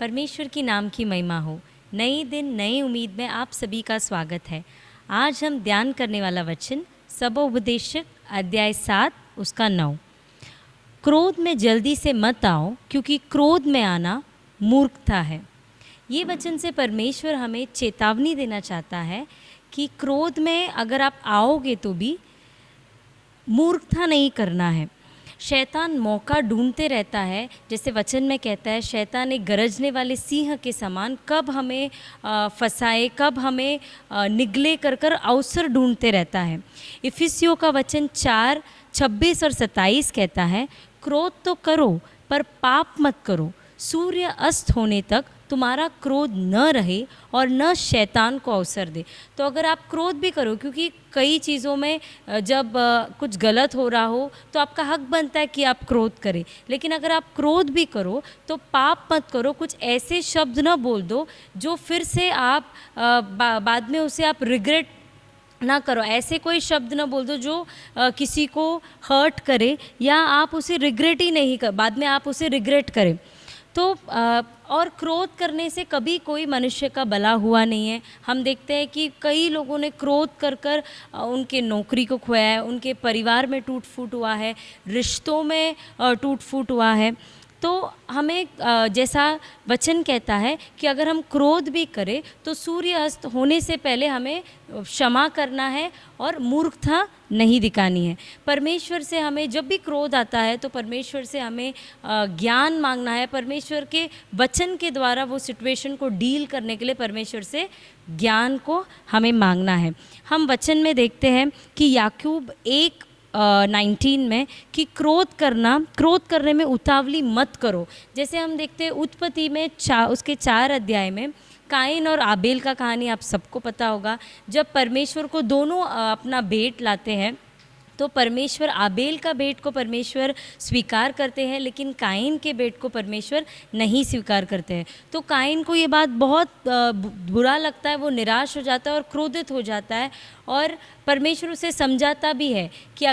परमेश्वर की नाम की महिमा हो। नई दिन नई उम्मीद में आप सभी का स्वागत है। आज हम ध्यान करने वाला वचन सबोपदेशक अध्याय 7 उसका 9। क्रोध में जल्दी से मत आओ, क्योंकि क्रोध में आना मूर्खता है। ये वचन से परमेश्वर हमें चेतावनी देना चाहता है कि क्रोध में अगर आप आओगे तो भी मूर्खता नहीं करना है। शैतान मौका ढूंढते रहता है, जैसे वचन में कहता है, शैतान एक गरजने वाले सिंह के समान कब हमें फंसाए, कब हमें निगले कर कर अवसर ढूंढते रहता है। इफिसियों का वचन 4:26 और 27 कहता है, क्रोध तो करो पर पाप मत करो, सूर्य अस्त होने तक तुम्हारा क्रोध न रहे और न शैतान को अवसर दे। तो अगर आप क्रोध भी करो, क्योंकि कई चीज़ों में जब कुछ गलत हो रहा हो तो आपका हक बनता है कि आप क्रोध करें, लेकिन अगर आप क्रोध भी करो तो पाप मत करो। कुछ ऐसे शब्द न बोल दो जो फिर से आप बाद में उसे आप रिग्रेट ना करो। ऐसे कोई शब्द ना बोल दो जो किसी को हर्ट करे, या आप उसे रिग्रेट ही नहीं कर, बाद में आप उसे रिग्रेट करें। तो और क्रोध करने से कभी कोई मनुष्य का भला हुआ नहीं है। हम देखते हैं कि कई लोगों ने क्रोध कर कर उनके नौकरी को खोया है, उनके परिवार में टूट फूट हुआ है, रिश्तों में टूट फूट हुआ है। तो हमें जैसा वचन कहता है कि अगर हम क्रोध भी करें तो सूर्य अस्त होने से पहले हमें क्षमा करना है और मूर्खता नहीं दिखानी है। परमेश्वर से हमें जब भी क्रोध आता है तो परमेश्वर से हमें ज्ञान मांगना है। परमेश्वर के वचन के द्वारा वो सिचुएशन को डील करने के लिए परमेश्वर से ज्ञान को हमें मांगना है। हम वचन में देखते हैं कि याकूब 1:19 में कि क्रोध करने में उतावली मत करो। जैसे हम देखते हैं उत्पत्ति में उसके 4 अध्याय में काइन और आबेल का कहानी आप सबको पता होगा। जब परमेश्वर को दोनों अपना भेंट लाते हैं तो परमेश्वर आबेल का भेंट को परमेश्वर स्वीकार करते हैं, लेकिन काइन के भेंट को परमेश्वर नहीं स्वीकार करते हैं। तो काइन को ये बात बहुत बुरा लगता है, वो निराश हो जाता है और क्रोधित हो जाता है, और परमेश्वर उसे समझाता भी है कि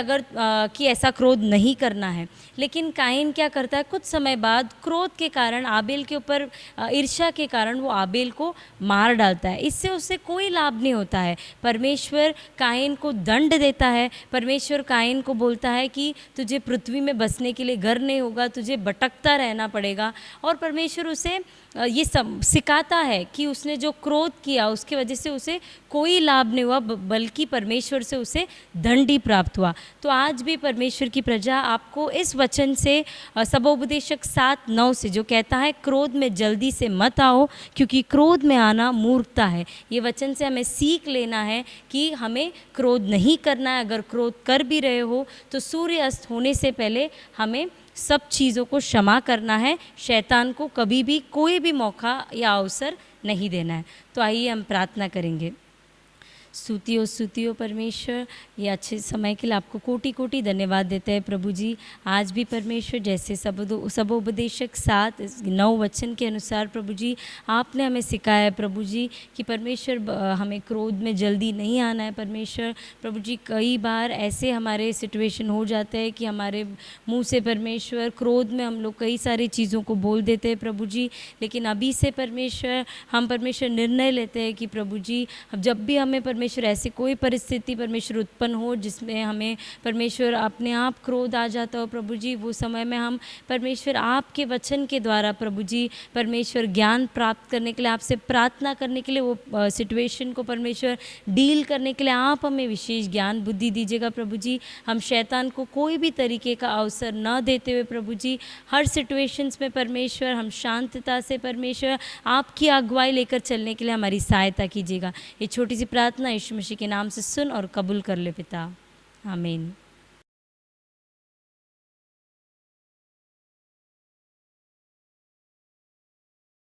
कि ऐसा क्रोध नहीं करना है। लेकिन काइन क्या करता है, कुछ समय बाद क्रोध के कारण, आबेल के ऊपर ईर्ष्या के कारण वो आबेल को मार डालता है। इससे उससे कोई लाभ नहीं होता है। परमेश्वर काइन को दंड देता है। परमेश्वर काइन को बोलता है कि तुझे पृथ्वी में बसने के लिए घर नहीं होगा, तुझे भटकता रहना पड़ेगा। और परमेश्वर उसे ये सब सिखाता है कि उसने जो क्रोध किया उसकी वजह से उसे कोई लाभ नहीं हुआ, बल्कि परमेश्वर से उसे दंड ही प्राप्त हुआ। तो आज भी परमेश्वर की प्रजा आपको इस वचन से सबोपदेशक 7:9 से जो कहता है क्रोध में जल्दी से मत आओ, क्योंकि क्रोध में आना मूर्खता है, ये वचन से हमें सीख लेना है कि हमें क्रोध नहीं करना है। अगर क्रोध कर भी रहे हो तो सूर्य अस्त होने से पहले हमें सब चीज़ों को क्षमा करना है। शैतान को कभी भी कोई भी मौका या अवसर नहीं देना है। तो आइए हम प्रार्थना करेंगे। स्तुतियो परमेश्वर, ये अच्छे समय के लिए आपको कोटि कोटि धन्यवाद देते हैं प्रभु जी। आज भी परमेश्वर जैसे सबोपदेशक 7:9 वचन के अनुसार प्रभु जी आपने हमें सिखाया है प्रभु जी कि परमेश्वर हमें क्रोध में जल्दी नहीं आना है। परमेश्वर प्रभु जी कई बार ऐसे हमारे सिचुएशन हो जाते हैं कि हमारे मुंह से परमेश्वर क्रोध में हम लोग कई सारी चीज़ों को बोल देते हैं प्रभु जी। लेकिन अभी से परमेश्वर हम निर्णय लेते हैं कि प्रभु जी जब भी हमें परमेश्वर ऐसी कोई परिस्थिति परमेश्वर उत्पन्न हो जिसमें हमें परमेश्वर अपने आप क्रोध आ जाता हो प्रभु जी, वो समय में हम परमेश्वर आपके वचन के द्वारा प्रभु जी परमेश्वर ज्ञान प्राप्त करने के लिए, आपसे प्रार्थना करने के लिए, वो सिचुएशन को परमेश्वर डील करने के लिए आप हमें विशेष ज्ञान बुद्धि दीजिएगा प्रभु जी। हम शैतान को कोई भी तरीके का अवसर न देते हुए प्रभु जी हर सिचुएशंस में परमेश्वर हम शांतता से परमेश्वर आपकी अगुवाई लेकर चलने के लिए हमारी सहायता कीजिएगा। ये छोटी सी प्रार्थना यीशु मसीह के नाम से सुन और कबूल कर ले पिता, आमीन।